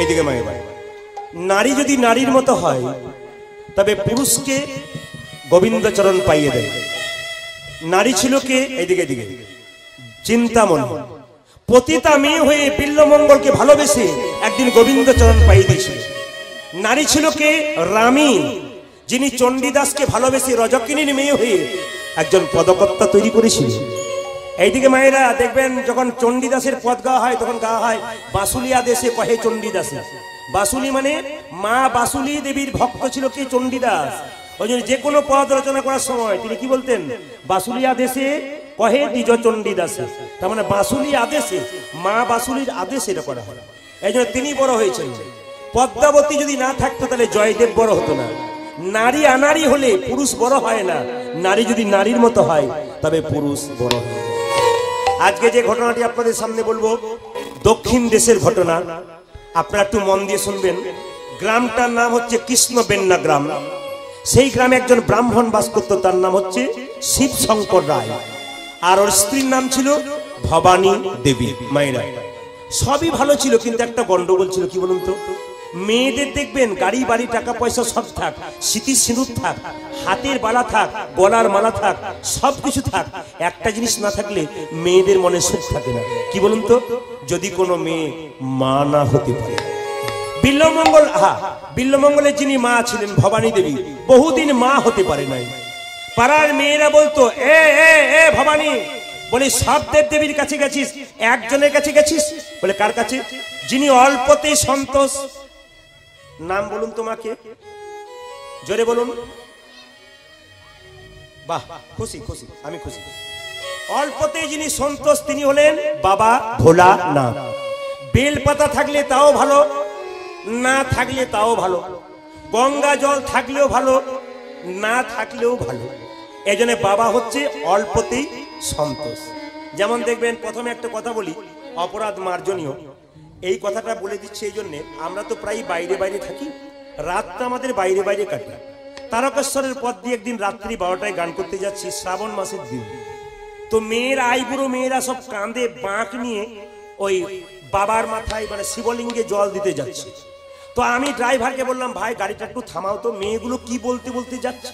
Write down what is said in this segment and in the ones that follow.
এইদিকে মায়ের ভাই, নারী যদি নারীর মতো হয় তবে পুরুষকে গোবিন্দচরণ পাইয়ে দেয়। নারী ছিল কে? এইদিকে এদিকে চিন্তামণি, পতিতা মেয়ে হয়ে বিল্বমঙ্গলকে ভালোবেসে একদিন গোবিন্দচরণ পাইয়ে দিয়েছিল। নারী ছিল কে? রামী, যিনি চণ্ডীদাসকে ভালোবেসে রজকিনীর মেয়ে হয়ে একজন পদকর্তা তৈরি করেছিল। এইদিকে মায়েরা দেখবেন, যখন চণ্ডীদাসের পদ গাওয়া হয় তখন গাওয়া হয় বাসুলিয়া দেশে কহে চণ্ডীদাসে। বাসুলি মানে মা বাসুলি দেবীর ভক্ত ছিল কি? চণ্ডীদাস। ওই জন্য যে কোনো পদ রচনা করার সময় তিনি কি বলতেন? বাসুলিয়া দেশে কহে দ্বিজ চণ্ডীদাসে। তার মানে বাসুলি আদেশে, মা বাসুলির আদেশে এটা করা হয়। এই জন্য তিনি বড় হয়েছেন। পদ্মাবতী যদি না থাকতো তাহলে জয়দেব বড় হতো না। নারী আনারী হলে পুরুষ বড় হয় না, নারী যদি নারীর মতো হয় তবে পুরুষ বড় হয়। আজকে যে ঘটনাটি আপনাদের সামনে বলবো দক্ষিণ দেশের ঘটনা, আপনারা একটু মন দিয়ে শুনবেন। গ্রামটার নাম হচ্ছে কৃষ্ণবেন্না গ্রাম। সেই গ্রামে একজন ব্রাহ্মণ বাস করত, তার নাম হচ্ছে শিবশঙ্কর রায়, আর ওর স্ত্রীর নাম ছিল ভবানী দেবী। মায়েরা সবই ভালো ছিল, কিন্তু একটা গন্ডগোল ছিল। কি বলুন তো? মেয়েদের দেখবেন গাড়ি বাড়ি টাকা পয়সা সব থাক, স্মৃতি সিঁদুর থাক, হাতের বালা থাক, গলার মালা থাক, সবকিছু থাক, একটা জিনিস না থাকলে মেয়েদের মনে সুখ থাকে না। কি বলুন তো? যদি কোনো মেয়ে মা না হতে পারে। বিল্বমঙ্গল, বিল্বমঙ্গলের যিনি মা ছিলেন ভবানী দেবী, বহুদিন মা হতে পারে নাই। পাড়ার মেয়েরা বলতো, এ এ এ ভবানী, বলে সব দেব দেবীর কাছে গেছিস, একজনের কাছে গেছিস? বলে কার কাছে? যিনি অল্পতেই সন্তোষ। নাম বলুন তোমাকে, জোরে বলুন। বাহ, খুশি খুশি, আমি খুশি। অল্পতে যিনি সন্তোষ তিনি হলেন বাবা ভোলানাথ। বেলপাতা থাকলে তাও ভালো, না থাকলে তাও ভালো, গঙ্গা জল থাকলেও ভালো, না থাকলেও ভালো। এই জন্য বাবা হচ্ছে অল্পতেই সন্তোষ। যেমন দেখবেন, প্রথমে একটা কথা বলি, অপরাধ মার্জনীয়। এই কথাটা বলে দিচ্ছি এই জন্যে, আমরা তো প্রায় বাইরে বাইরে থাকি, রাতটা আমাদের বাইরে বাইরে কাটি। তারকেশ্বরের পথ দিয়ে একদিন রাত্রি 12টায় গান করতে যাচ্ছি, শ্রাবণ মাসের দিন। তো মেয়েরা, আইবুড়ো মেয়েরা সব কাঁধে বাঁক নিয়ে ওই বাবার মাথায় মানে শিবলিঙ্গে জল দিতে যাচ্ছে। তো আমি ড্রাইভারকে বললাম, ভাই গাড়িটা একটু থামাও তো, মেয়েগুলো কি বলতে বলতে যাচ্ছে।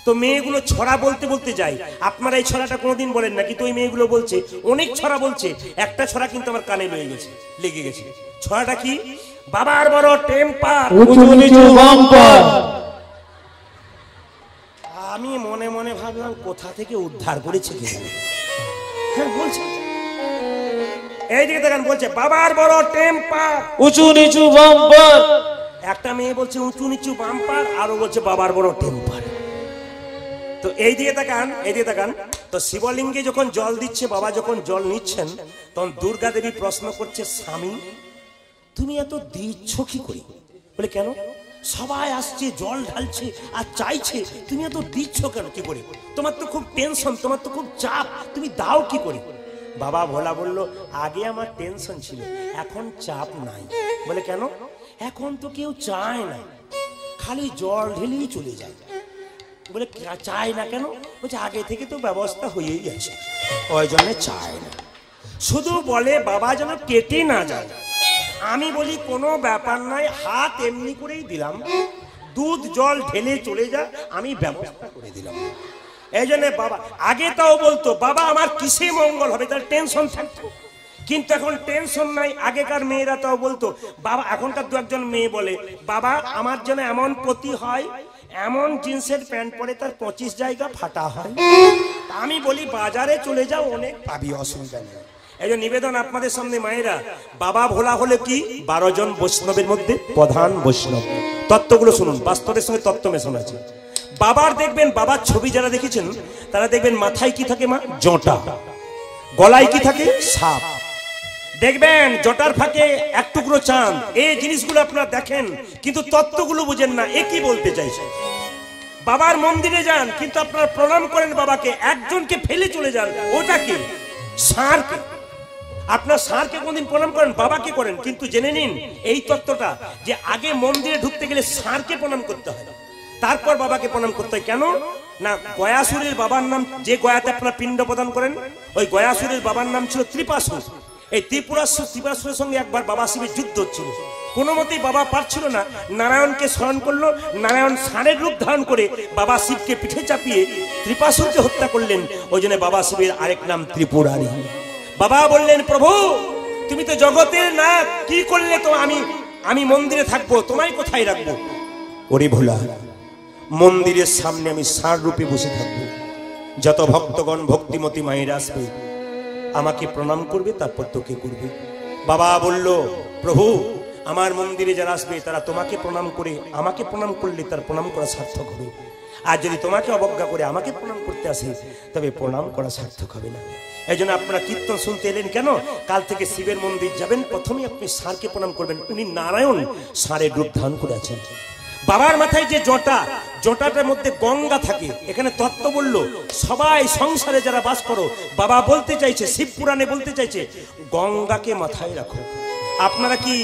তো মেয়েগুলো ছড়া বলতে বলতে যায়। আপনারা এই ছড়াটা কোনোদিন বলেন না, কিন্তু ওই মেয়েগুলো বলছে, অনেক ছড়া বলছে। একটা ছড়া কিন্তু আমার কানে লেগে গেছে। ছড়াটা কি? বাবার বড় টেম্পার, আমি মনে মনে ভাবলাম কোথা থেকে উদ্ধার করেছে কি। হ্যাঁ বলছে, এই দিকে দেখেন, বলছে বাবার বড় টেম্পার, উঁচু নিচু বাম্পার। একটা মেয়ে বলছে উঁচু নিচু বাম্পার, আরো বলছে বাবার বড় টেম্পার। তো এই দিকে তাকান, এই দিকে তাকান। তো শিবলিঙ্গে যখন জল দিচ্ছে, বাবা যখন জল নিচ্ছেন, তখন দুর্গা দেবী প্রশ্ন করছে, স্বামী তুমি এত দিচ্ছ কি করে? বলে কেন? সবাই আসছে, জল ঢালছে আর চাইছে, তুমি এত দিচ্ছ কেন? কি করে? তোমার তো খুব টেনশন, তোমার তো খুব চাপ, তুমি দাও কি করে? বাবা ভোলা বলল, আগে আমার টেনশন ছিল, এখন চাপ নাই। বলে কেন? এখন তো কেউ চায় না, খালি জল ঢেলেই চলে যায়। বলে চায় না কেন? বলছে আগে থেকে তো ব্যবস্থা হয়েই গেছে, ওই জন্য চায় না। শুধু বলে বাবা যেন কেটে না যায়। আমি বলি কোনো ব্যাপার নাই, হাত এমনি করেই দিলাম, দুধ জল ঢেলে চলে যা, আমি ব্যবস্থা করে দিলাম। এই জন্য বাবা আগে তাও বলতো, বাবা আমার কিসে মঙ্গল হবে, তার টেনশন থাকতো। কিন্তু এখন টেনশন নাই। আগেকার মেয়েরা তাও বলতো বাবা, এখনকার দু একজন মেয়ে বলে, বাবা আমার জন্য এমন পতি হয়, এমন জিন্সের প্যান্ট পরে তার 25 জায়গা ফাটা হয়। আমি বলি বাজারে চলে যাও, অনেক পাবি, অসুবিধা নেই। এই যে নিবেদন আপনাদের সামনে, মায়েরা, বাবা ভোলা হলে কি 12 জন বৈষ্ণবের মধ্যে প্রধান বৈষ্ণব। তত্ত্বগুলো শুনুন, বাস্তবের সঙ্গে তত্ত্ব মেশানো আছে। বাবার দেখবেন, বাবার ছবি যারা দেখেছেন তারা দেখবেন মাথায় কি থাকে? মা জটা। গলায় কি থাকে? সাপ। দেখবেন জটার ফাঁকে এক টুকরো চাঁদ। এই জিনিসগুলো আপনারা দেখেন, কিন্তু তত্ত্বগুলো বুঝেন না। এ কি বলতে চাইছে? বাবার মন্দিরে যান, কিন্তু আপনারা প্রণাম করেন বাবাকে, একজনকে ফেলে চলে যান, ওটা কি? ষাঁড়কে। আপনার ষাঁড়কে কোনদিন প্রণাম করেন? বাবাকে করেন। কিন্তু জেনে নিন এই তত্ত্বটা, যে আগে মন্দিরে ঢুকতে গেলে ষাঁড়কে প্রণাম করতে হয়, তারপর বাবাকে প্রণাম করতে হয়। কেন না? গয়াসুরের বাবার নাম, যে গয়াতে আপনারা পিণ্ড প্রদান করেন, ওই গয়াসুরের বাবার নাম ছিল ত্রিপাসুর। এই ত্রিপুরাসুরের সঙ্গে একবার বাবা শিবের যুদ্ধ হচ্ছিল, কোনো মতেই বাবা পারছিল না, নারায়ণকে স্মরণ করলো। নারায়ণ ষাঁড়ের রূপ ধারণ করে বাবা শিবকে পিঠে চাপিয়ে ত্রিপুরাসুরকে হত্যা করলেন। ওই জন্য বাবা শিবের আরেক নাম ত্রিপুরারি। বাবা বললেন, প্রভু তুমি তো জগতের না, কি করলে তো আমি মন্দিরে থাকবো, তোমায় কোথায় রাখবো? ওরে ভোলা, মন্দিরের সামনে আমি ষাঁড় রূপে বসে থাকবো, যত ভক্তগণ ভক্তিমতী মায়ের আসবে আমাকে প্রণাম করবে, তারপর তোকে করবে। বাবা বলল, প্রভু আমার মন্দিরে যারা আসবে তারা তোমাকে প্রণাম করে আমাকে প্রণাম করলে তার প্রণাম করা সার্থক হবে, আর যদি তোমাকে অবজ্ঞা করে আমাকে প্রণাম করতে আসে তবে প্রণাম করা সার্থক হবে না। এই জন্য আপনারা কীর্তন শুনতে এলেন কেন? কাল থেকে শিবের মন্দির যাবেন, প্রথমে আপনি ষাঁড়কে প্রণাম করবেন, উনি নারায়ণ ষাঁড়ের রূপ ধারণ করে আছেন। বাবার মাথায় যে জটাটার মধ্যে গঙ্গা থাকে, এখানে তত্ত্ব বলল সবাই সংসারে যারা বাস করো, বাবা বলতে চাইছে, শিব পুরাণে বলতে চাইছে গঙ্গাকে মাথায় রাখো। আপনারা কি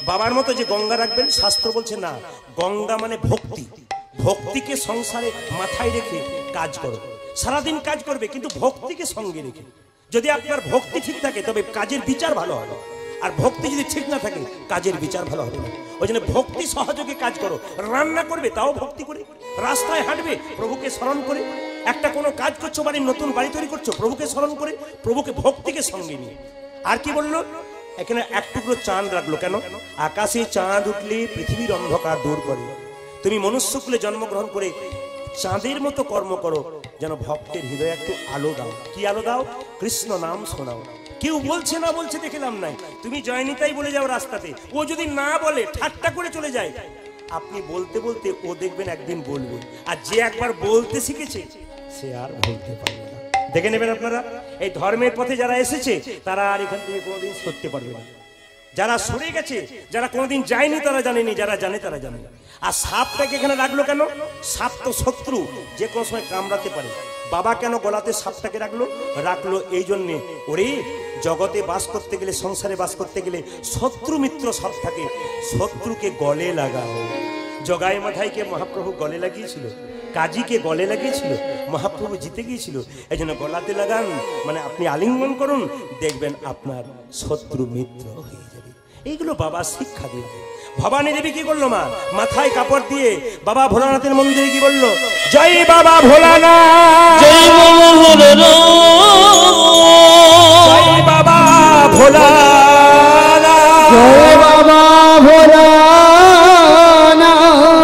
বাবার মতো যে গঙ্গা রাখবেন? শাস্ত্র বলছে না, গঙ্গা মানে ভক্তি, ভক্তিকে সংসারে মাথায় রেখে কাজ করো। সারাদিন কাজ করবে কিন্তু ভক্তিকে সঙ্গে রেখে। যদি আপনার ভক্তি ঠিক থাকে তবে কাজের বিচার ভালো হবে, আর ভক্তি যদি ঠিক না থাকে কাজের বিচার ভালো হবে না। ওই জন্য ভক্তি সহযোগে কাজ করো। রান্না করবে তাও ভক্তি করে, রাস্তায় হাঁটবে প্রভুকে স্মরণ করে, একটা কোনো কাজ করছো, বাড়ির নতুন বাড়ি তৈরি করছো প্রভুকে স্মরণ করে, প্রভুকে ভক্তিকে সঙ্গে নিয়ে। আর কি বললো? এখানে এক টুকরো চাঁদ রাখলো কেন? আকাশে চাঁদ উঠলে পৃথিবীর অন্ধকার দূর করে। তুমি মনুষ্যকুলে জন্মগ্রহণ করে চাঁদের মতো কর্ম করো, যেন ভক্তের হৃদয়ে একটু আলো দাও। কি আলো দাও? কৃষ্ণ নাম শোনাও। কেউ বলছে না বলছে দেখলাম নাই, তুমি জয়নিতাই বলে যাও রাস্তাতে, ও যদি না বলে ঠাট্টা করে চলে যায়, আপনি বলতে বলতে ও দেখবেন একদিন বলবে, আর যে একবার বলতে শিখেছে সে আর বলতে পারবে না। দেখে নেবেন আপনারা, এই ধর্মের পথে যারা এসেছে তারা আর এখান থেকে কোনোদিন সরতে পারবে না। যারা সরে গেছে, যারা কোনোদিন যায়নি তারা জানেনি, যারা জানে তারা জানে। আর সাপটাকে এখানে রাখলো কেন? সাপ তো শত্রু, যে কোনো সময় কামড়াতে পারে। বাবা কেন গলাতে সাপটাকে রাখলো এই জন্যে, ওরে জগতে বাস করতে গেলে, সংসারে বাস করতে গেলে শত্রু মিত্র সব থাকে, শত্রুকে গলে লাগাও। জগাই মাথাইকে মহাপ্রভু গলে লাগিয়েছিল, কাজীকে গলে লাগিয়েছিল, মহাপ্রভু জিতে গিয়েছিল। এই জন্য গলাতে লাগান, মানে আপনি আলিঙ্গন করুন, দেখবেন আপনার শত্রু মিত্র হয়ে যাবে। এইগুলো বাবা শিক্ষা দেবে। ভবানী দেবী কি করলো? মা মাথায় কাপড় দিয়ে বাবা ভোলানাথের মন্দিরে কি বললো? জয় বাবা ভোলানাথ, জয় বাবা ভোলানাথ, জয় বাবা ভোলানাথ,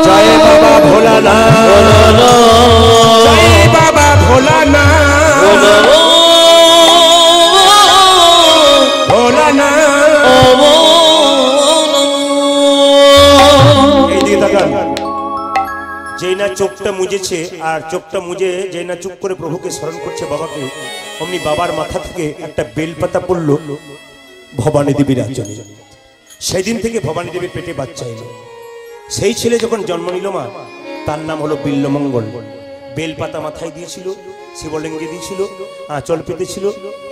জয় বাবা ভোলানাথ, জয় বাবা ভোলানাথ, ভোলানাথ। এইদিকে তাকান, যেই না চোখটা মুজেছে, আর চোখটা মুজে যেই না চুপ করে প্রভুকে স্মরণ করছে বাবাকে, অমনি বাবার মাথা থেকে একটা বেলপাতা পড়ল ভবানী দেবীর আঁচলে। সেদিন থেকে ভবানী দেবীর পেটে বাচ্চা এলো। সেই ছেলে যখন জন্ম নিল মা, তার নাম হলো বিল্লমঙ্গল। বেলপাতা মাথায় দিয়েছিল, শিবলিঙ্গে দিয়েছিল, আঁচল পেতেছিল।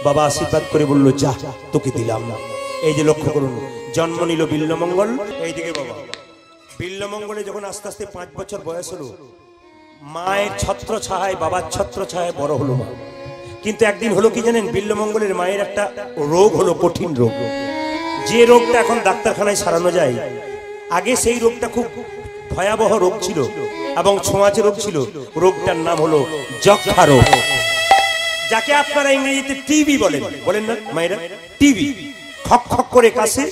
বাবা আশীর্বাদ করে বলল, যা তোকে দিলাম না। এই যে লক্ষ্য করুন, জন্ম নিল বিল্লমঙ্গল। এইদিকে বাবা বিল্লমঙ্গলে যখন আস্তে আস্তে 5 বছর বয়স হলো, মায়ের ছত্র ছায়, বাবার ছত্র ছায় বড় হলো মা। কিন্তু একদিন হলো কি জানেন? বিল্লমঙ্গলের মায়ের একটা রোগ হলো, কঠিন রোগ। যে রোগটা এখন ডাক্তারখানায় সারানো যায়, আগে সেই রোগটা খুব ভয়াবহ রোগ ছিল এবং ছোঁয়াচে রোগ ছিল। রোগটার নাম হলো যক্ষা রোগ, যাকে আপনারা ইংরেজিতে টিবি বলেন, বলেন না মায়েরা? টিবি। খক খক করে কাশে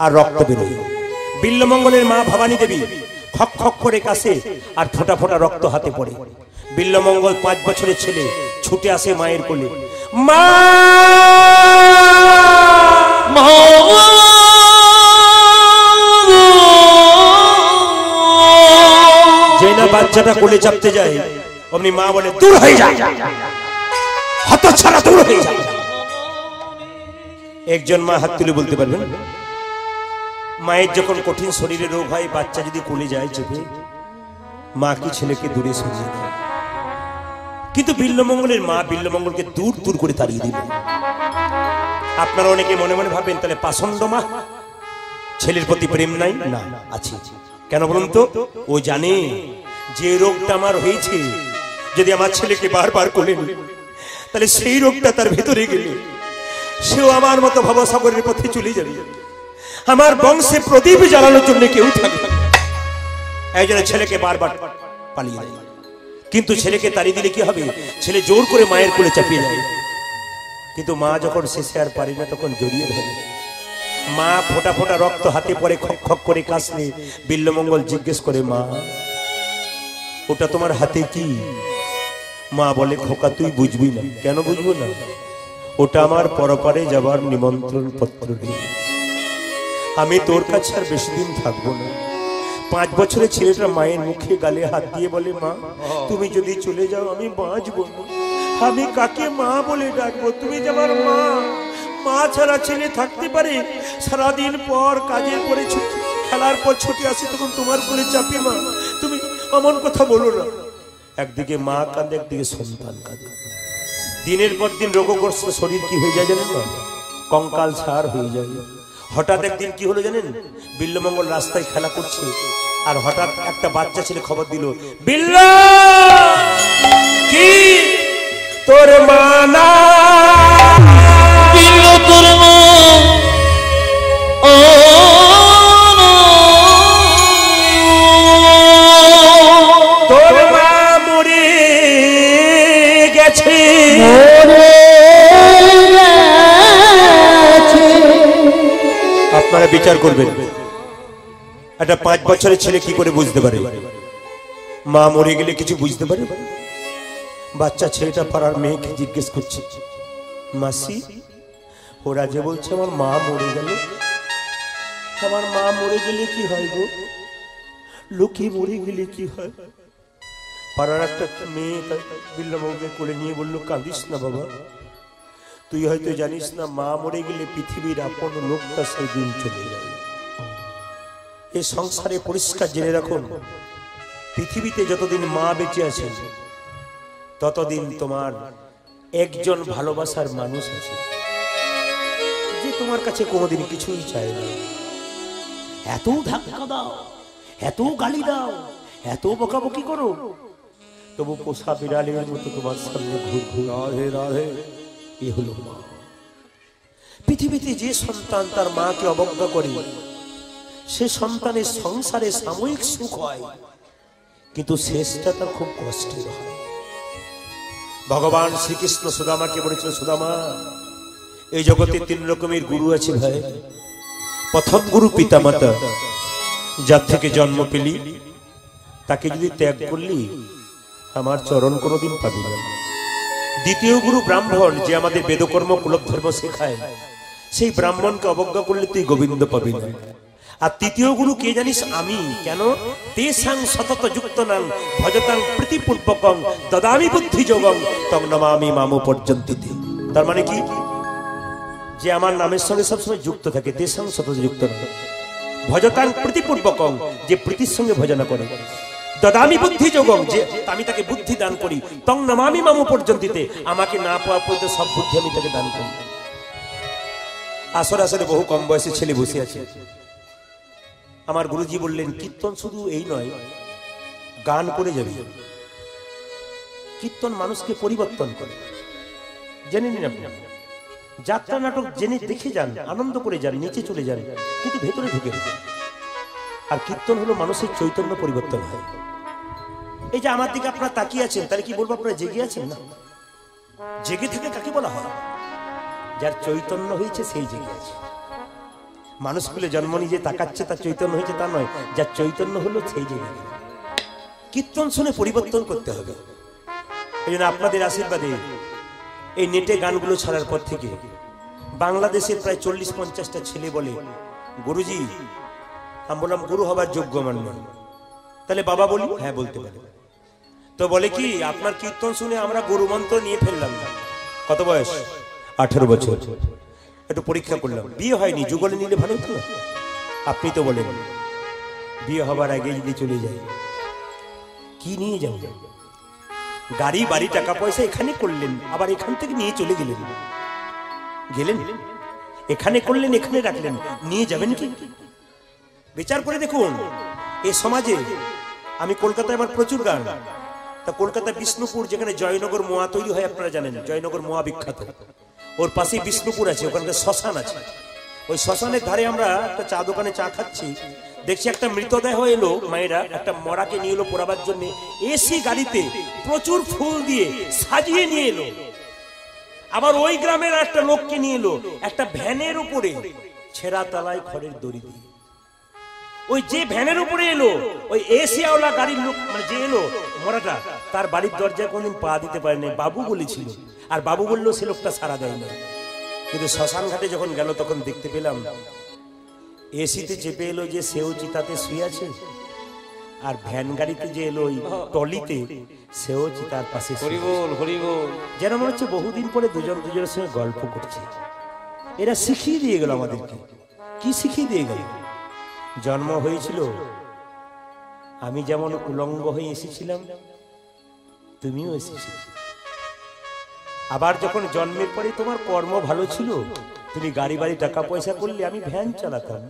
আর রক্ত বেরোয়। বিল্লমঙ্গলের মা ভবানী দেবী খক খক করে কাশে আর ফোঁটা ফোঁটা রক্ত হাতে পড়ে। বিল্লমঙ্গল 5 বছরের ছেলে ছুটে আসে মায়ের কোলে, মা যেই না বাচ্চাটা কোলে চাপতে যায়, অমনি মা বলে, দূর হয়ে যা, হতচ্ছাড়া, দূর হয়ে যা। একজন মা হাত তুলে বলতে পারবেন, মায়ের যখন কঠিন শরীরে রোগ হয়, বাচ্চা যদি কোলে যায় চেপে, মা কি ছেলেকে দূরে সরিয়ে দেয়? কিন্তু বিল্লমঙ্গলের মা বিল্লমঙ্গলকে দূর দূর করে তাড়িয়ে দিল। আপনারা অনেকে মনে মনে ভাবেন, তাহলে পাষণ্ড মা, ছেলের প্রতি প্রেম নাই? না, আছে। কেন বলুন তো? ও জানে যে রোগটা আমার হয়েছে, যদি আমার ছেলেকে বারবার কোলে নিই, তাহলে সেই রোগটা তার ভেতরে গেলে সেও আমার মতো ভবসাগরের পথে চলে যাবে। আমার বংশে প্রদীপ জ্বালানোর জন্য কেউ থাকবে। একজন ছেলেকে বারবার পালিয়ে যায়, কিন্তু ছেলেকে তাড়িয়ে দিলে কি হবে? ছেলে জোর করে মায়ের কোলে চাপিয়ে যায়, কিন্তু মা যখন শেষে আর পারি না তখন জড়িয়ে ধরে। মা ফোটা ফোটা রক্ত হাতে পরে খক খক করে কাশলে বিল্লমঙ্গল জিজ্ঞেস করে, মা ওটা তোমার হাতে কি? মা বলে, খোকা তুই বুঝবি না। কেন বুঝবো না? ওটা আমার পরপারে যাবার নিমন্ত্রণ পত্র। আমি তোর কাছে আর বেশি দিন থাকবো না। 5 বছরের ছেলেটা মায়ের মুখে গালে হাত দিয়ে বলে, মা তুমি যদি চলে যাও আমি বাঁচবো না। আমি কাকে মা বলে ডাকবো? তুমি যে আমার মা। মা ছাড়া ছেলে থাকতে পারে? সারাদিন পর কাজের পরে খেলার পর ছুটি আসি, তখন তোমার কোলে চাপি। মা তুমি এমন কথা বলো না। একদিকে মা কাঁদে, একদিকে সন্তান কাঁদে। দিনের পর দিন রোগগ্রস্ত শরীর কি হয়ে যায় জানেন না? কঙ্কাল ছাড় হয়ে যায়। হঠাৎ একদিন কি হলো জানেন? বিল্লমঙ্গল রাস্তায় খেলা করছে, আর হঠাৎ একটা বাচ্চা ছেলে খবর দিল, বিল্ল কি তোর মা না? বিল্ল তোর মা তোর মা মরে গেছে। আপনারা বিচার করবেন, একটা 5 বছরের ছেলে কি করে বুঝতে পারে? মা মরে গেলে কিছু বুঝতে পারে? বাচ্চা ছেলেটা পাড়ার মেয়েকে জিজ্ঞেস করছে, মাসি ওরা যে বলছে আমার মা মরে গেল, আমার মা মরে গেলে কি হয় গো? লোকে মরে গেলে কি হয়? পাড়ার একটা মেয়ে বিল্লমঙ্গলকে কোলে নিয়ে বললো, কাঁদিস না বাবা, তুই হয়তো জানিস না মা মরে গেলে পৃথিবীর আপন লোকটা সেই দিন চলে যায়। এই সংসারে পরিষ্কার জেনে রাখুন, পৃথিবীতে যতদিন মা বেঁচে আছে ততদিন তোমার একজন ভালোবাসার মানুষ আছে, যে তোমার কাছে কোনোদিন কিছুই চায় না। এত ধাক্কা দাও, এত গালি দাও, এত বকাবকি করো, তবু পোষা বিড়ালের মতো তোমার সামনে ঘুর ঘুর রাধে রাধে। এ হলো মা। পৃথিবীতে যে সন্তান তার মাকে অবজ্ঞা করে, সে সন্তানের সংসারে সাময়িক সুখ হয়, কিন্তু শেষটা তার খুব কষ্টের হয়। ভগবান শ্রীকৃষ্ণ সুদামাকে বলেছিল, সুদামা এই জগতে 3 রকমের গুরু আছে ভাই। প্রথম গুরু পিতামাতা, যার থেকে জন্ম পেলি তাকে যদি ত্যাগ করলি আমার চরণ কোনোদিন পাবি না। দ্বিতীয় গুরু ব্রাহ্মণ, যে আমাদের বেদকর্ম কুলধর্ম শেখায়, সেই ব্রাহ্মণকে অবজ্ঞা করলে তুই গোবিন্দ পাবি না। আর তৃতীয় গুরু কে জানিস? আমি। কেন? তেসাং সতত যুক্ত নাং ভজতাং প্রীতিপূর্বকং দদামি বুদ্ধি যোগং তং নমামি মামো পর্যন্তিতে। তার মানে কি? যে আমার নামের সঙ্গে সবসময় যুক্ত থাকে, তেসাং সতত যুক্ত নাং ভজতাং প্রীতিপূর্বকং, যে প্রীতির সঙ্গে ভজনা করে, দদামি বুদ্ধি যোগং, যে আমি তাকে বুদ্ধি দান করি, তং নমামি মামো পর্যন্তিতে, আমাকে না পাওয়া পর্যন্ত সব বুদ্ধি আমি তাকে দান করি। আসরে বহু কম বয়সী ছেলে বসে আছে। আমার গুরুজি বললেন, কীর্তন শুধু এই নয়, গান করে যাবে। কীর্তন মানুষকে পরিবর্তন করে। জেনে নিন আপনি, যাত্রা নাটক জেনে দেখে যান, আনন্দ করে যান, নিচে চলে যান, কিন্তু ভেতরে ঢুকে। আর কীর্তন হলো মানুষের চৈতন্য পরিবর্তন হয়। এই যে আমার দিকে আপনারা তাকিয়ে আছেন, তাহলে কি বলবো আপনারা জেগে আছেন? না, জেগে থেকে কাকে বলা হয়? যার চৈতন্য হয়েছে সেই জেগে আছে। মানুষগুলো জন্ম নিয়ে তাকাচ্ছে তার চৈতন্য হয়েছে তা নয়, যার চৈতন্য হলো সেই জেগে। কীর্তন শুনে পরিবর্তন করতে হবে। এই জন্য আপনাদের আশীর্বাদে এই নেটে গানগুলো ছাড়ার পর থেকে বাংলাদেশের প্রায় 40-50টা ছেলে বলে, গুরুজি, আমি বললাম গুরু হবার যোগ্য মান্য, তাহলে বাবা বলি, হ্যাঁ বলতে পারে। তো বলে কি, আপনার কীর্তন শুনে আমরা গুরু মন্ত্র নিয়ে ফেললাম। কত বয়স? 18 বছর। একটু পরীক্ষা করলাম, বিয়ে হয়নি, যুগলে নিলে ভালো হতো। আপনি তো বলেন বিয়ে হবার আগে যদি চলে যায়, কি নিয়ে যাও? গাড়ি বাড়ি টাকা পয়সা এখানে করলেন, আবার এখান থেকে নিয়ে চলে গেলেন। এখানে করলেন, এখানে রাখলেন, নিয়ে যাবেন কি? বিচার করে দেখুন। এই সমাজে আমি কলকাতায় আমার প্রচুর গান, তা কলকাতা বিষ্ণুপুর যেখানে জয়নগর মোয়া তৈরি হয়, আপনারা জানেন জয়নগর মোয়া বিখ্যাত, ওর পাশে বিষ্ণুপুর আছে, ওখানকার শ্মশান আছে। ওই শ্মশানের ধারে আমরা একটা চা দোকানে চা খাচ্ছি, দেখছি একটা মৃতদেহ এলো, মায়েরা একটা মরাকে নিয়ে এলো পোড়াবার জন্য, এসি গাড়িতে প্রচুর ফুল দিয়ে সাজিয়ে নিয়ে এলো। আবার ওই গ্রামের একটা লোককে নিয়ে এলো একটা ভ্যানের উপরে ছেঁড়া তালায় খড়ের দড়ি দিয়ে। ওই যে ভ্যানের উপরে এলো ওই এসিওয়ালা গাড়ির লোক, মানে যে এলো মরাটা, তার বাড়ির দরজায় কোনদিন পা দিতে পারেনি, বাবু বলেছিল। আর বাবু বললো সে লোকটা সারা দেয় না। কিন্তু শ্মশান ঘাটে যখন গেল তখন দেখতে পেলাম এসিতে চেপে এলো যে সেও চিতাতে শুয়ে আছে, আর ভ্যান গাড়িতে যে এলো ওই টলিতে সেও চিতার পাশে। যেন মনে হচ্ছে বহুদিন পরে দুজন দুজনের সঙ্গে গল্প করছে। এরা শিখিয়ে দিয়ে গেল আমাদেরকে। কি শিখিয়ে দিয়ে গেল? জন্ম হয়েছিল আমি যেমন উলঙ্গ হয়ে এসেছিলাম, তুমিও এসেছিলে। আবার যখন জন্মের পরে তোমার কর্ম ভালো ছিল, তুমি গাড়ি বাড়ি টাকা পয়সা করলে, আমি ভ্যান চালাতাম।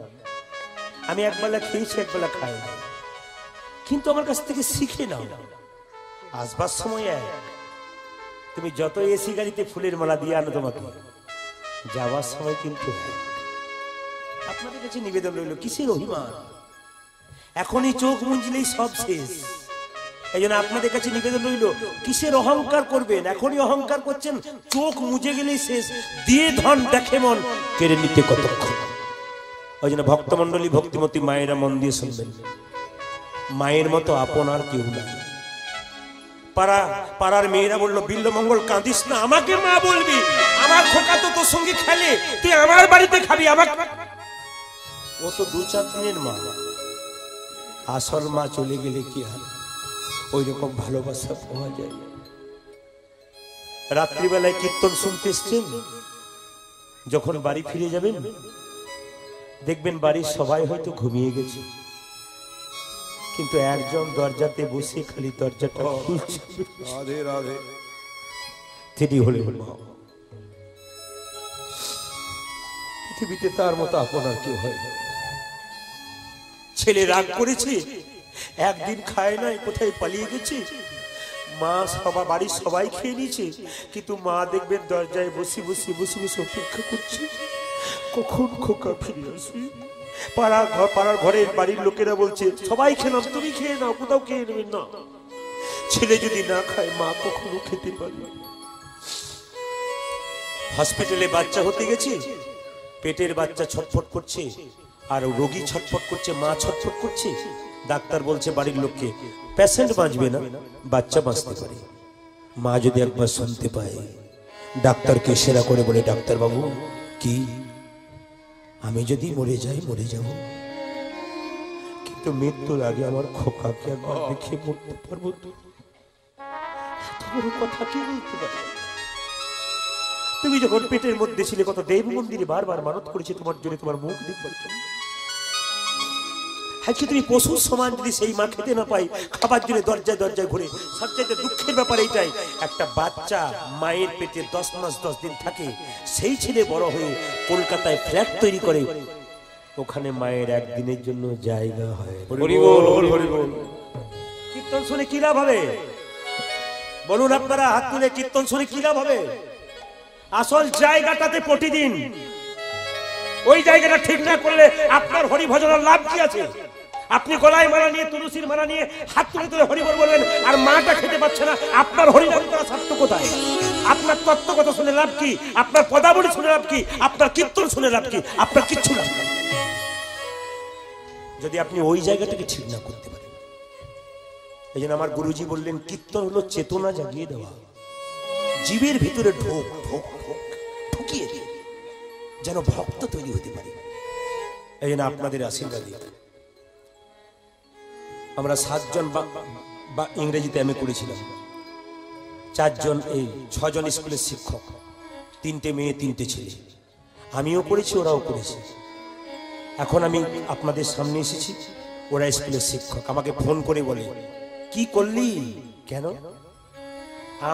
আমি একবেলা খেয়েছি, একবেলা খাই, কিন্তু আমার কাছ থেকে শিখে নাও। আসবার সময় তুমি যত এসি গাড়িতে ফুলের মালা দিয়ে আনো, তোমাকে যাওয়ার সময় কিন্তু আপনাদের কাছে নিবেদন রইল, কিসের অভিমান? এখনই চোখ মুঞ্জলেই সব শেষ। এই জন্য আপনাদের কাছে নিবেদন রইল, কিসের অহংকার করবেন? এখনই অহংকার করছেন, চোখ মুজে গেলেই শেষ। দিয়ে ধন দেখে মন, কেড়ে নিতে কতক্ষণ। ওই জন্য ভক্তমন্ডলী, ভক্তিমতী মায়েরা মন দিয়ে শুনবেন, মায়ের মতো আপন আর কেউ নাই। পাড়ার মেয়েরা বললো, বিল্লমঙ্গল কাঁদিস না, আমাকে মা বলবি, আমার খোকা তো তোর সঙ্গে খেলে, তুই আমার বাড়িতে খাবি। আমাকে ও তো 2-4 দিনের মা, আসল মা চলে গেলে কি আর ওই রকম ভালোবাসা পাওয়া যায়? রাত্রিবেলায় কীর্তন শুনতে এসছেন, যখন বাড়ি ফিরে যাবেন দেখবেন বাড়ির সবাই হয়তো ঘুমিয়ে গেছে, কিন্তু একজন দরজাতে বসে খালি দরজাটা খুলছে। রাধে রাধে। তিনি হলেন মা। পৃথিবীতে তার মতো আপনার কেউ হয় না। ছেলে রাগ করেছে, একদিন খায় নাই, কোথায় পালিয়ে গেছে, মা সবাই বাড়ির সবাই খেয়ে নিয়েছে, কিন্তু মা দেখবেন দরজায় বসে বসে বসে বসে অপেক্ষা করছে কখন খোকা ফিরে আসবে। পাড়ার ঘরের বাড়ির লোকেরা বলছে, সবাই খেলাম, তুমি খেয়ে নাও, কোথাও খেয়ে নেবেন না। ছেলে যদি না খায় মা কখনো খেতে পারবে। হসপিটালে বাচ্চা হতে গেছে, পেটের বাচ্চা ছটফট করছে, আর রোগী ছটফট করছে, মা ছটফট করছে। ডাক্তার বলছে বাড়ির লোককে, পেশেন্ট বাঁচবে না, বাচ্চা বাঁচতে পারে। মা যদি একবার শুনতে পায়, ডাক্তারকে সেরা করে বলে, ডাক্তার বাবু কি আমি যদি মরে যাই মরে যাব, কিন্তু মৃত্যুর আগে আমার খোকাকে একবার দেখে মরতে পারবো তো? এত বড় কথা কি বলতে পারে? তুমি যখন পেটের মধ্যে ছিলে, কত দেব মন্দিরে বারবার মানত করেছে তোমার জন্য, তোমার মুখ দেখবার জন্য। হ্যাঁ, তুমি পশুর সমান যদি সেই মা খেতে না পাই, খাবার জন্য দরজায় দরজায় ঘুরে। সবচেয়ে দুঃখের ব্যাপার এইটাই, একটা বাচ্চা মায়ের পেটে 10 মাস 10 দিন থাকে, সেই ছেলে বড় হয়ে কলকাতায় ফ্ল্যাট তৈরি করে, ওখানে মায়ের একদিনের জন্য জায়গা হয়। কীর্তন শুনে কি লাভ হবে? বলুন আপনারা, হাত তুলে, কীর্তন শুনে কি লাভ হবে? আসল জায়গাটাতে প্রতিদিন ওই জায়গাটা ঠিক না করলে আপনার হরি ভজনের লাভ কি আছে? আপনি গলায় মালা নিয়ে, তুলসীর মালা নিয়ে হাত তুলে তুলে হরি বল বলবেন, আর মাটা খেতে পাচ্ছে না, আপনার হরিনাম করা সার্থক কোথায়? আপনার তত্ত্ব কথা শুনে লাভ কি? আপনার পদাবলী শুনে লাভ কি? আপনার কীর্তন শুনে লাভ কি? আপনার কিচ্ছু লাভ নেই, যদি আপনি ওই জায়গাটাকে ঠিক না করতে পারেন। এই জন্য আমার গুরুজি বললেন, কীর্তন হলো চেতনা জাগিয়ে দেওয়া, জীবের ভিতরে ঢোক ঢোক ঢোক ঢুকিয়ে দিয়ে যেন ভক্ত তৈরি হতে পারে। এই জন্য আপনাদের আশীর্বাদে আমরা 7 জন বা ইংরেজিতে এমএ করেছিলাম, 4 জন, এই 6 জন স্কুলের শিক্ষক, 3টে মেয়ে 3টে ছেলে। আমিও করেছি, ওরাও করেছে। এখন আমি আপনাদের সামনে এসেছি, ওরা স্কুলের শিক্ষক। আমাকে ফোন করে বলে, কি করলি? কেন?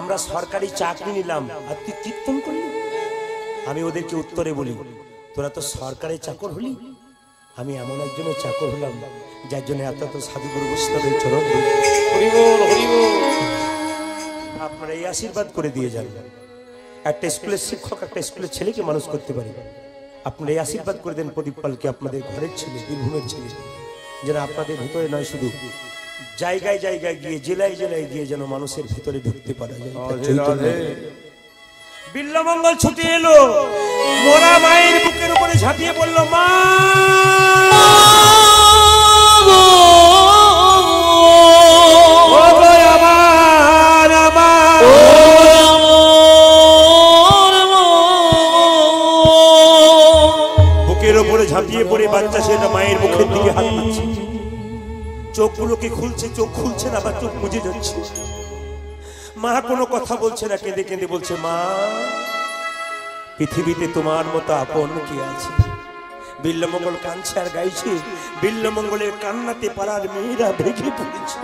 আমরা সরকারি চাকরি নিলাম আর তুই কীর্তন করলি? আমি ওদেরকে উত্তরে বলি, তোরা তো সরকারি চাকর হলি, আমি এমন একজনের চাকর হলাম যার জন্য এত এত সাধুগুরু বৈষ্ণবের চরণ আপনারা এই আশীর্বাদ করে দিয়ে যান। একটা স্কুলের শিক্ষক একটা স্কুলের ছেলেকে মানুষ করতে পারে। আপনারা এই আশীর্বাদ করে দেন প্রদীপ পালকে, আপনাদের ঘরের ছেলে, বীরভূমের ছেলে, যেন আপনাদের ভিতরে নয় শুধু জায়গায় জায়গায় গিয়ে জেলায় জেলায় গিয়ে যেন মানুষের ভিতরে ঢুকতে পারা যায়। বিল্লমঙ্গল ছুটে এলো, মোরা মায়ের বুকের উপরে ঝাঁপিয়ে পড়লো, মা বুকের উপরে ঝাঁপিয়ে পড়ে বাচ্চা সেটা মায়ের মুখের দিকে হাত দিচ্ছে। চোখগুলোকে খুলছে, চোখ খুলছে না, আবার চোখ মুজে যাচ্ছে। মা কোনো কথা বলছে না, কেঁদে কেঁদে বলছে, মা পৃথিবীতে তোমার মতো আপন কি আছে? বিল্লমঙ্গল কাঁদছে আর গাইছে, বিল্লমঙ্গলের কান্নাতে পাড়ার মেয়েরা ভেঙে পড়েছে।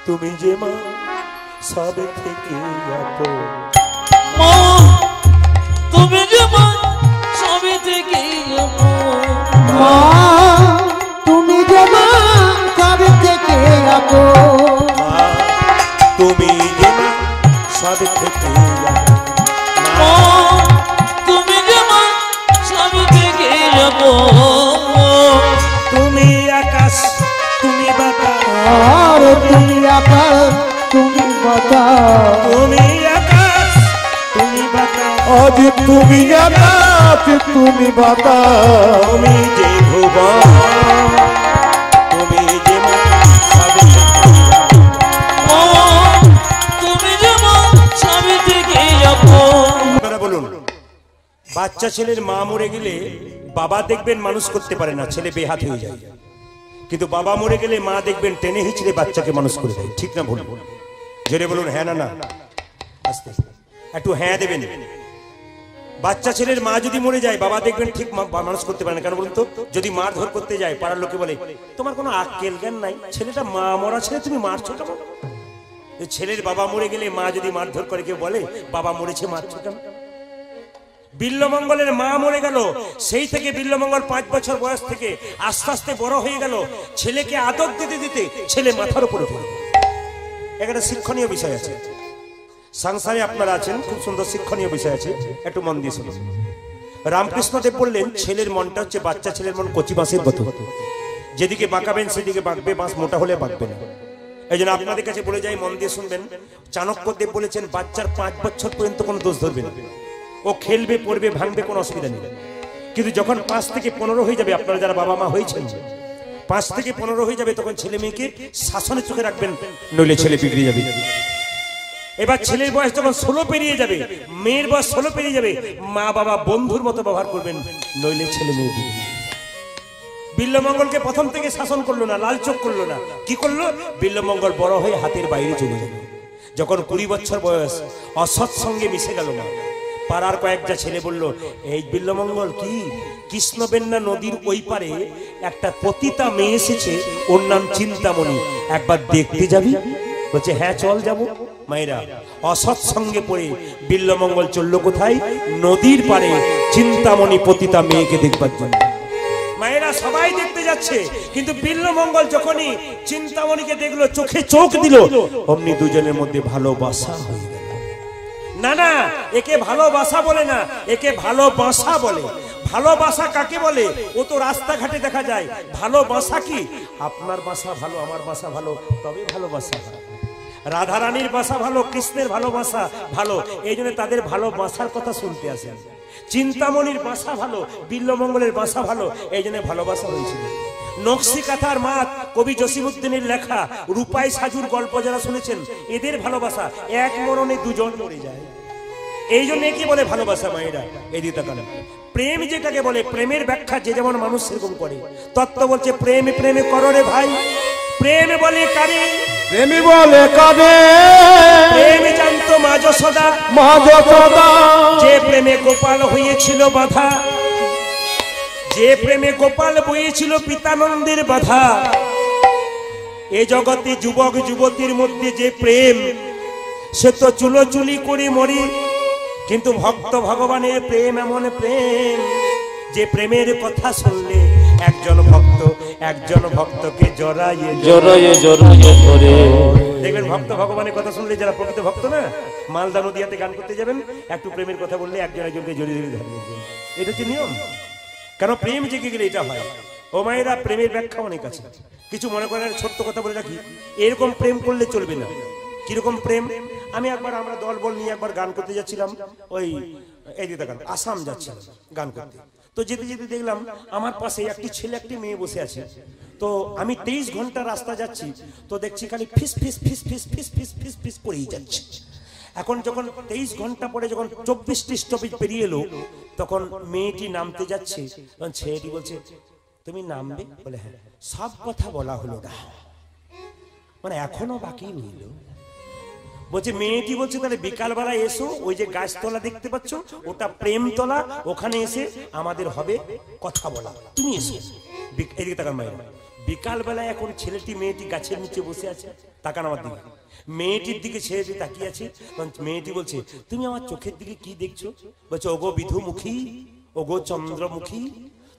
তুমি যে মা সব থেকে আপন, মা তুমি যে মা সব থেকে আপন, মা তুমি যে মা সব থেকে আপন, মা তুমি যে মা সব থেকে মা তুমি যে মা সব থেকে আপন, তুমি আকাশ তুমি বাতাস, আর তুমি আকাশ তুমি বাতাস, তুমি আকাশ তুমি বাতাস, আজ তুমি আকাশ তুমি বাতাস, তুমি যে ভুবন, তুমি যে মা সব থেকে মা তুমি যে মা সব থেকে আপন। আপনারা বলুন, বাচ্চা ছেলের মা মরে গেলে বাবা দেখবেন মানুষ করতে পারে না, ছেলে বেহাত হয়ে যায়। কিন্তু বাবা মরে গেলে মা দেখবেন টেনে হিচড়ে বাচ্চাকে মানুষ করে দেয়। ঠিক না ভুল? জোরে বলুন হ্যাঁ না না, আস্তে একটু হ্যাঁ দেবেন। বাচ্চা ছেলের মা যদি মরে যায় বাবা দেখবেন ঠিক মানুষ করতে পারে না। কেন বলুন তো? যদি মারধর করতে যায় পাড়ার লোকে বলে তোমার কোনো আক্কেল জ্ঞান নাই, ছেলেটা মা মরা ছেলে তুমি মারছো কেন? ছেলের বাবা মরে গেলে মা যদি মারধর করে কেউ বলে বাবা মরেছে মারছো কেন? বিল্লমঙ্গলের মা মরে গেল, সেই থেকে বিল্লমঙ্গল 5 বছর বয়স থেকে আস্তে আস্তে বড় হয়ে গেল। ছেলেকে আদর দিতে দিতে ছেলে মাথার উপরে পড়ে। একটা শিক্ষণীয় বিষয় আছে সংসারে, আপনারা আছেন, খুব সুন্দর শিক্ষণীয় বিষয় আছে, একটু মন দিয়ে শুনুন। রামকৃষ্ণদেব বললেন ছেলের মনটা হচ্ছে বাচ্চা ছেলের মন কচি বাঁশের মতো, যেদিকে বাঁকাবেন সেদিকে বাঁকবে, বাঁশ মোটা হলে বাঁকবে না। এই জন্য আপনাদের কাছে বলে যাই, মন দিয়ে শুনবেন। চাণক্যদেব বলেছেন বাচ্চার 5 বছর পর্যন্ত কোনো দোষ ধরবে না, ও খেলবে পড়বে ভাঙবে কোনো অসুবিধা নেই। কিন্তু যখন 5 থেকে 15 হয়ে যাবে, আপনারা যারা বাবা মা হয়েছেন 5 থেকে 15 হয়ে যাবে, তখন ছেলে মেয়েকে শাসনের চোখে রাখবেন, নইলে ছেলে বিগড়ে যাবে। এবার ছেলের বয়স যখন 16 পেরিয়ে যাবে, মেয়ের বয়স 16 পেরিয়ে যাবে, মা বাবা বন্ধুর মতো ব্যবহার করবেন, নইলে ছেলে মেয়ে বিগড়ে। বিল্লমঙ্গলকে প্রথম থেকে শাসন করলো না, লাল চোখ করলো না, কি করলো? বিল্লমঙ্গল বড় হয়ে হাতের বাইরে চলে গেল। যখন 20 বছর বয়স, অসৎ সঙ্গে মিশে গেল না, পাড়ার কয়েকটা ছেলে বলল, এই বিল্লমঙ্গল কি কৃষ্ণবেন্না নদীর ওই পারে একটা পতিতা মেয়ে এসেছে, ওর নাম চিন্তামণি, একবার দেখতে যাবি? বলছে হ্যাঁ চল যাবো। মায়েরা অসৎ সঙ্গে পড়ে বিল্লমঙ্গল চলল কোথায়? নদীর পারে চিন্তামণি পতিতা মেয়েকে দেখবার জন্য। মায়েরা সবাই দেখতে যাচ্ছে, কিন্তু বিল্লমঙ্গল যখনই চিন্তামণিকে দেখলো, চোখে চোখ দিল, অমনি দুজনের মধ্যে ভালোবাসা হয়ে গেল। না না, একে ভালোবাসা বলে না, একে ভালোবাসা বলে। ভালোবাসা কাকে বলে? ও তো রাস্তাঘাটে দেখা যায়। ভালোবাসা কি? আপনার বাসা ভালো, আমার বাসা ভালো, তবে ভালোবাসা। রাধারানীর বাসা ভালো, কৃষ্ণের ভালোবাসা ভালো, এই জন্য তাদের ভালোবাসার কথা শুনতে আসেন। চিন্তামণির বাসা ভালো, বিল্লমঙ্গলের বাসা ভালো, এই জন্য ভালোবাসা হয়েছিল। নকশি কাঁথার মাত কবি জসিমউদ্দিনের লেখা রূপাই সাজুর গল্প যারা শুনেছেন, এদের ভালোবাসা এক মরণে দুজন মরে যায়। এই জন্য কি বলে ভালোবাসা? মায়েরা এদিকে তাকান। প্রেম যেটাকে বলে, প্রেমের ব্যাখ্যা যে যেমন মানুষ সেরকম করে। তত্ত্ব বলছে প্রেমে প্রেমে করো রে ভাই, প্রেম বলে কারে, প্রেমী বলে কাঁদে, প্রেম জানতো মা যশোদা, মা যশোদা, যে প্রেমে গোপাল হয়েছিল বাধা, যে প্রেমে গোপাল বইয়েছিল পিতানন্দের বাধা। এ জগতে যুবক যুবতীর মধ্যে যে প্রেম, সে তো চুলোচুলি করে মরি। কিন্তু ভক্ত ভগবানের প্রেম এমন প্রেম, যে প্রেমের কথা শুনলে একজন ভক্ত একজন ভক্তকে জড়াইয়ে জড়াইয়ে জড়াইয়ে ধরে। দেখবেন ভক্ত ভগবানের কথা শুনলে যারা প্রকৃত ভক্ত না, মালদা নদীয়াতে গান করতে যাবেন, একটু প্রেমের কথা বললে একজন একজনকে জড়িয়ে জড়িয়ে ধরবে। এটা হচ্ছে নিয়ম। কারণ প্রেম জেগে গেলে এটা হয়। ও মায়েরা, প্রেমের ব্যাখ্যা অনেক আছে। কিছু মনে করেন, ছোট্ট কথা বলে রাখি, এরকম প্রেম করলে চলবে না। কিরকম প্রেম? আমরা দল বল নিয়ে একবার গান করতে যাচ্ছিলাম, ওই এইদিকে গান আসাম যাচ্ছিলাম গান করতে। তো যেতে যেতে দেখলাম আমার পাশে একটি ছেলে একটি মেয়ে বসে আছে। তো আমি 23 ঘন্টা রাস্তা যাচ্ছি, তো দেখছি খালি ফিস ফিস ফিস ফিস ফিস ফিস ফিস ফিস করেই যাচ্ছে। এখন যখন 23 ঘন্টা পরে যখন 24টি স্টপেজ পেরিয়ে এলো, তখন মেয়েটি নামতে যাচ্ছে, তখন ছেলেটি বলছে, তুমি নামবে? বলে হ্যাঁ। সব কথা বলা হলো না, মানে এখনো বাকি রইল। বলছে, মেয়েটি বলছে, তাহলে বিকালবেলা এসো, ওই যে গাছতলা দেখতে পাচ্ছ, ওটা প্রেমতলা, ওখানে এসে আমাদের হবে কথা বলা, তুমি এসো। এদিকে তাকান মায়ের, বিকালবেলা এখন ছেলেটি মেয়েটি গাছের নিচে বসে আছে, তাকান আমার দিকে, মেয়েটির দিকে ছেলেটি তাকিয়ে আছে। মেয়েটি বলছে, তুমি আমার চোখের দিকে কি দেখছো? বলছে, ওগো বিধুমুখী, ওগো চন্দ্রমুখী,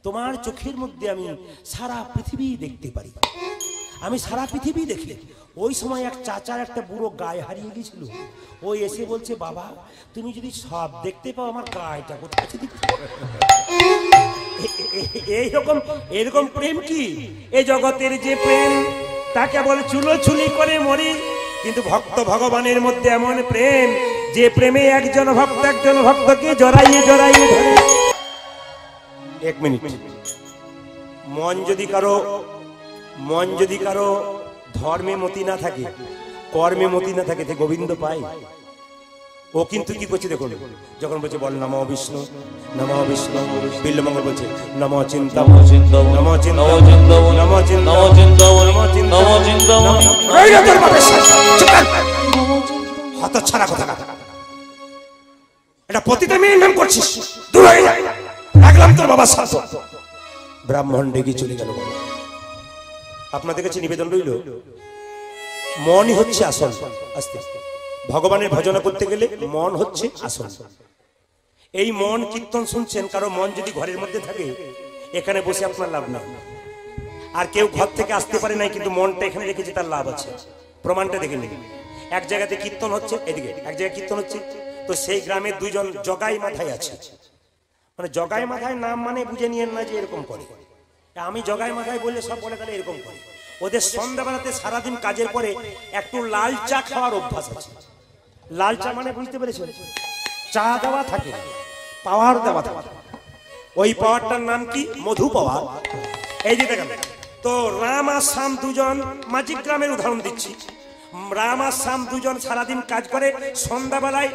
তোমার চোখের মধ্যে আমি সারা পৃথিবী দেখতে পারি, আমি সারা পৃথিবী দেখি। ওই সময় এক চাচার একটা বুড়ো গায়ে হারিয়ে গেছিল, ওই এসে বলছে, বাবা তুমি যদি সব দেখতে পাও, আমার গায়েটা কোথায় দেখতে পাও? এরকম প্রেম কি? এই জগতের যে প্রেম, তাকে বলে চুলোচুলি করে মরি। কিন্তু ভক্ত ভগবানের মধ্যে এমন প্রেম, যে প্রেমে একজন ভক্তকে জড়াইয়ে জড়াইয়ে ধরে। 1 মিনিট। মন যদি কারো ধর্মে মতি না থাকে, কর্মে মতি না থাকে, গোবিন্দ পায়। ও কিন্তু কি করছে দেখুন, যখন বলছে বল নমো বিষ্ণু, নমো বিষ্ণু, বিল্লমঙ্গল বলছে নমো চিন্তা, নমো চিন্তা, নমো চিন্তা, নমো চিন্তা, নমো চিন্তা, নমো চিন্তা, হত ছাড়া কথা কথা। এটা পতিতা মেয়ের নাম করছিস, দূর হয়ে যায়। রাখলাম তোর বাবা শাস। ব্রাহ্মণ ডেকে চলে গেল। আপনাদের কাছে নিবেদন রইল, মনই হচ্ছে আসল। আস্তে আস্তে ভগবানের ভজনা করতে গেলে মন হচ্ছে আসল। এই মন কীর্তন শুনছেন, কারো মন যদি ঘরের মধ্যে থাকে, এখানে বসে আপনার লাভ না। আর কেউ ঘর থেকে আসতে পারে নাই, কিন্তু মনটা এখানে রেখেছে, তার লাভ আছে। প্রমাণটা দেখে নিন। এক জায়গাতে কীর্তন হচ্ছে, এদিকে এক জায়গায় কীর্তন হচ্ছে, তো সেই গ্রামে দুইজন জগাই মাথায় আছে। মানে জগাই মাথায় নাম মানে বুঝে নিয়েন না যে এরকম করে। আমি জগাই মাথায় বললে সব বলে তাহলে এরকম করে। ওদের সন্ধ্যাবেলাতে সারাদিন কাজের পরে একটু লাল চা খাওয়ার অভ্যাস আছে। লাল চা মানে বুঝতে পেরেছেন, চা দেওয়া থাকে, পাওয়ার দেওয়া থাকে। ওই পাওয়ারটার নাম কি? মধু পাওয়ার। এই যে দেখেন, তো রাম আর শ্যাম দুজন, মাঝি গ্রামের উদাহরণ দিচ্ছি, রাম আর শ্যাম দুজন সারাদিন কাজ করে, সন্ধ্যাবেলায়,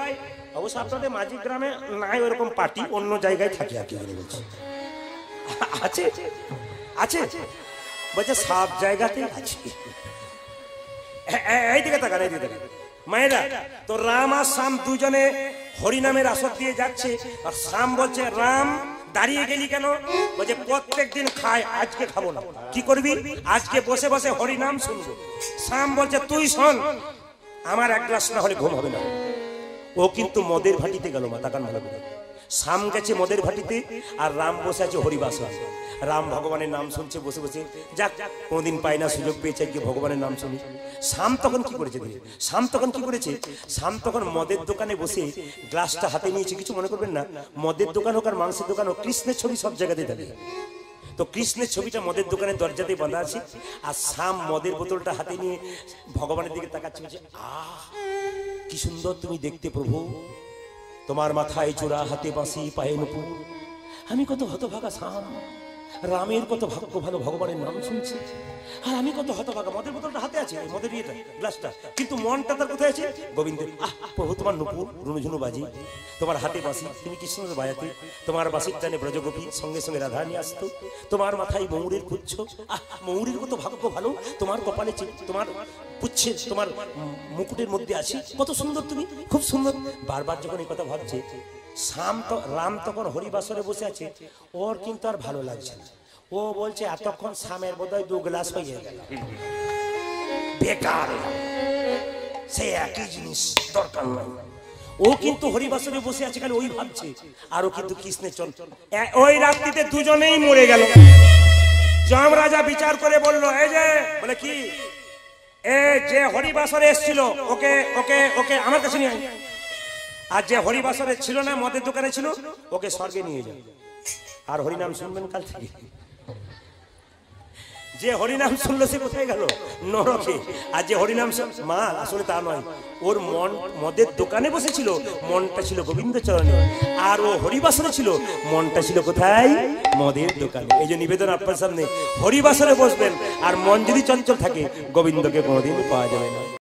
অবশ্য আপনাদের মাঝি গ্রামে নাই ওরকম পার্টি, অন্য জায়গায় থাকে আর কি আছে আছে বলছে, সব জায়গাতে আছে। এইদিকে তাকান, এইদিকে তাকান মায়েরা। তো রাম আর শ্যাম দুজনে হরিনামের আসর দিয়ে যাচ্ছে, আর শ্যাম বলছে, রাম দাঁড়িয়ে গেলি কেন? বলছে, প্রত্যেক দিন খায়, আজকে খাবো না। কি করবি? আজকে বসে বসে হরিনাম শুনবো। শ্যাম বলছে, তুই শোন, আমার এক গ্লাস না হলে ঘুম হবে না। ও কিন্তু মদের ভাটিতে গেল। মা তাকান ভালো করে, শ্যাম গেছে মদের ভাটিতে, আর রাম বসে আছে হরিবাস। রাম ভগবানের নাম শুনছে বসে বসে, যাক কোনদিন পাই না, সুযোগ পেয়েছে কি ভগবানের নাম শুনি। শ্যাম তখন কি করেছে? শ্যাম তখন মদের দোকানে বসে গ্লাসটা হাতে নিয়েছে। কিছু মনে করবেন না, মদের দোকান হোক আর মাংসের দোকান হোক, কৃষ্ণের ছবি সব জায়গাতে থাকে। তো কৃষ্ণের ছবিটা মদের দোকানের দরজাতে বাঁধা আছে, আর শ্যাম মদের বোতলটা হাতে নিয়ে ভগবানের দিকে তাকাচ্ছে, বলছে, আহ কি সুন্দর তুমি দেখতে প্রভু, তোমার মাথায় চূড়া, হাতে বাঁশি, পায়ে নুপুর। আমি কত হতভাগা শ্যাম, রামের কত ভাগ্য ভালো, ভগবানের নাম শুনছে, আর আমি কত হতভাগা। মদের বোতলটা হাতে আছে, মদের ইয়েটা গ্লাসটা, কিন্তু মনটা তার কোথায় আছে? গোবিন্দ। আহ প্রভু, তোমার নুপুর রুনুঝুনু বাজি, তোমার হাতে বাঁশি, তুমি কৃষ্ণের বাজাতে, তোমার বাঁশির টানে ব্রজগোপী সঙ্গে সঙ্গে রাধা নিয়ে আসতো, তোমার মাথায় ময়ূরের পুচ্ছ, আহ ময়ূরের কত ভাগ্য ভালো, তোমার কপালে, তোমার পুচ্ছে, তোমার মুকুটের মধ্যে আছে, কত সুন্দর তুমি, খুব সুন্দর। বারবার যখন এই কথা ভাবছে, রাম তখন হরিবাসরে বসে আছে, ওর কিন্তু আর ভালো লাগছে না। ও বলছে, এতক্ষণ শ্যামের বোধহয় 2 গ্লাস হয়ে গেল, বেকার, সে একই জিনিস, দরকার নাই। ও কিন্তু হরিবাসরে বসে আছে, খালি ওই ভাবছে, আর ও কিন্তু কৃষ্ণের চল। ওই রাত্রিতে দুজনেই মরে গেল। যম রাজা বিচার করে বলল, এই যে বলে কি, এ যে হরিবাসরে এসেছিল ওকে ওকে ওকে আমার কাছে নিয়ে আয়। আর যে হরিবাসরে ছিল না, মদের দোকানে ছিল, ওকে স্বর্গে নিয়ে যাও। আর হরিনাম শুনবেন কাল থেকে। যে হরিনাম শুনলো সে কোথায় গেল? নরকে। আর যে হরিনাম মা আসলে তা নয়, ওর মন মদের দোকানে বসেছিল, মনটা ছিল গোবিন্দ চরণে। আর ও হরিবাসরে ছিল, মনটা ছিল কোথায়? মদের দোকানে। এই যে নিবেদন আপনার সামনে, হরিবাসরে বসবেন আর মন যদি চঞ্চল থাকে, গোবিন্দকে কোনোদিন পাওয়া যাবে না।